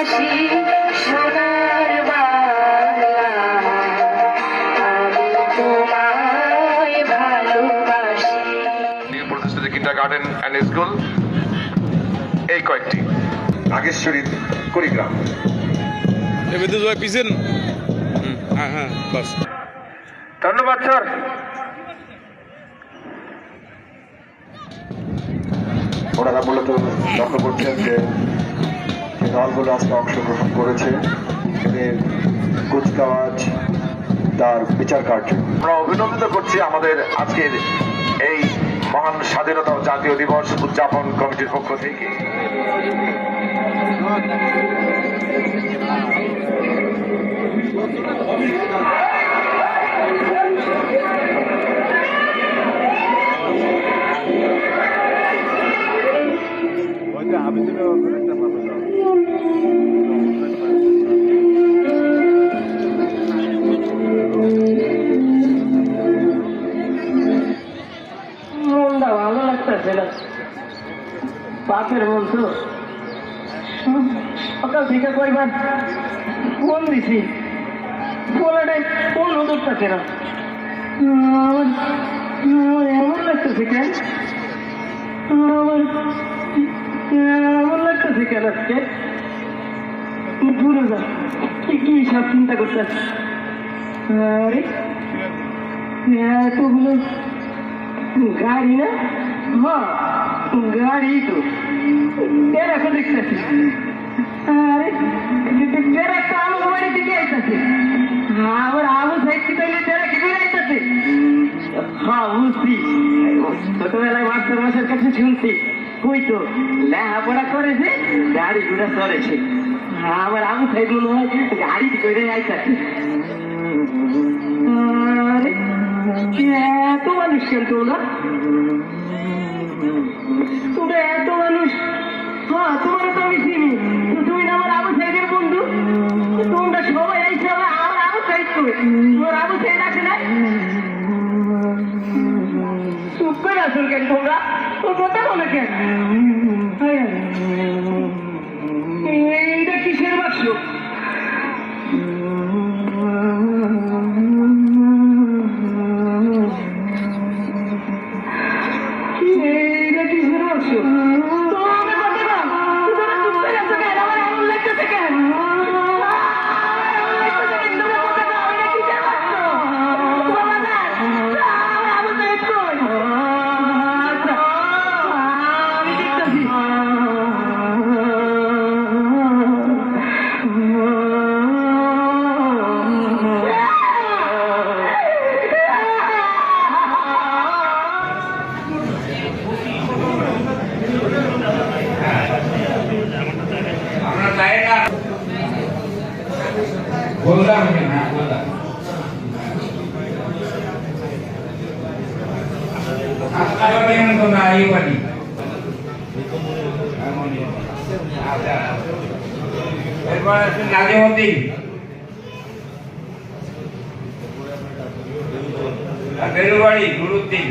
ভালোবাসি সোনার বাংলা, আমি তোমায় ভালোবাসি। প্রতিষ্ঠিত কিন্ডারগার্টেন অ্যান্ড স্কুল এই কয়েকটি নাগেশ্বরী কুড়িগ্রাম। ধন্যবাদ স্যার। ওনারা মূলত লক্ষ্য করছেন যে দলগুলো আজকে অংশগ্রহণ করেছে এদের কুচকাওয়াজ তার বিচার কার্য। আমরা অভিনন্দিত করছি আমাদের আজকের এই মহান স্বাধীনতা ও জাতীয় দিবস উদযাপন কমিটির পক্ষ থেকে। মনটা ভালো লাগতেছে না, বাপের মন তো। সকাল থেকে কয়বার ফোন দিছি, ফোনটাই ফোন ধরতেছে না। আমার এমন লাগতেছে কেন, আমার এমন লাগতেছে কেন আজকে। দূরে যা, কি সব চিন্তা করতেছে। আরে এতগুলো গাড়ি না, হ্যাঁ গাড়ি তো এখন দেখতেছি। আরে একটা আলু বাড়ি দিকে আইতেছে, আবার আলু সাইড থেকে কি করে আইতেছে। হ্যাঁ বুঝছি, ছোটবেলায় মাস্টার মাসের কাছে শুনছি, ওই তো লেখাপড়া করেছে, গাড়ি ঘোড়া চড়েছে। আবার আলু সাইড মনে হয় গাড়ি করে আইতেছে। আরে এত মানুষ কেন তোমরা, তোমরা এত মানুষ। হ্যাঁ তোমার তো আমি চিনি, তুমি না আমার আবু সাইদের বন্ধু। তোমরা সবাই আইসে আমার আবু সাইদ করে, তোমার আবু সাইদ আছে না? চুপ করে আসুন কেন তোমরা, তোর কথা বলে কেন? এইটা কিসের বাক্স? বললাম না বললাম আপনার তো না এই বাড়ি এরপর আছে নাজিমউদ্দিন আর বেলুবাড়ি নুরুদ্দিন,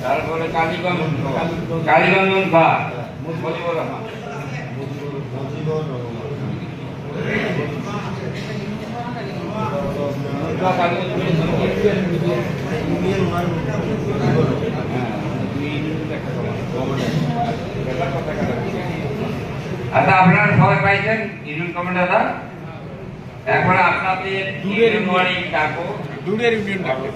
তারপরে কালীগঞ্জ বা মুজিবুর রহমান। আচ্ছা আপনারা সবাই পাইছেন ইউনিয়ন কমান্ডাররা। এখন আপনাদের ইউনিয়ন ডাকো, দূরের ইউনিয়ন ডাকো।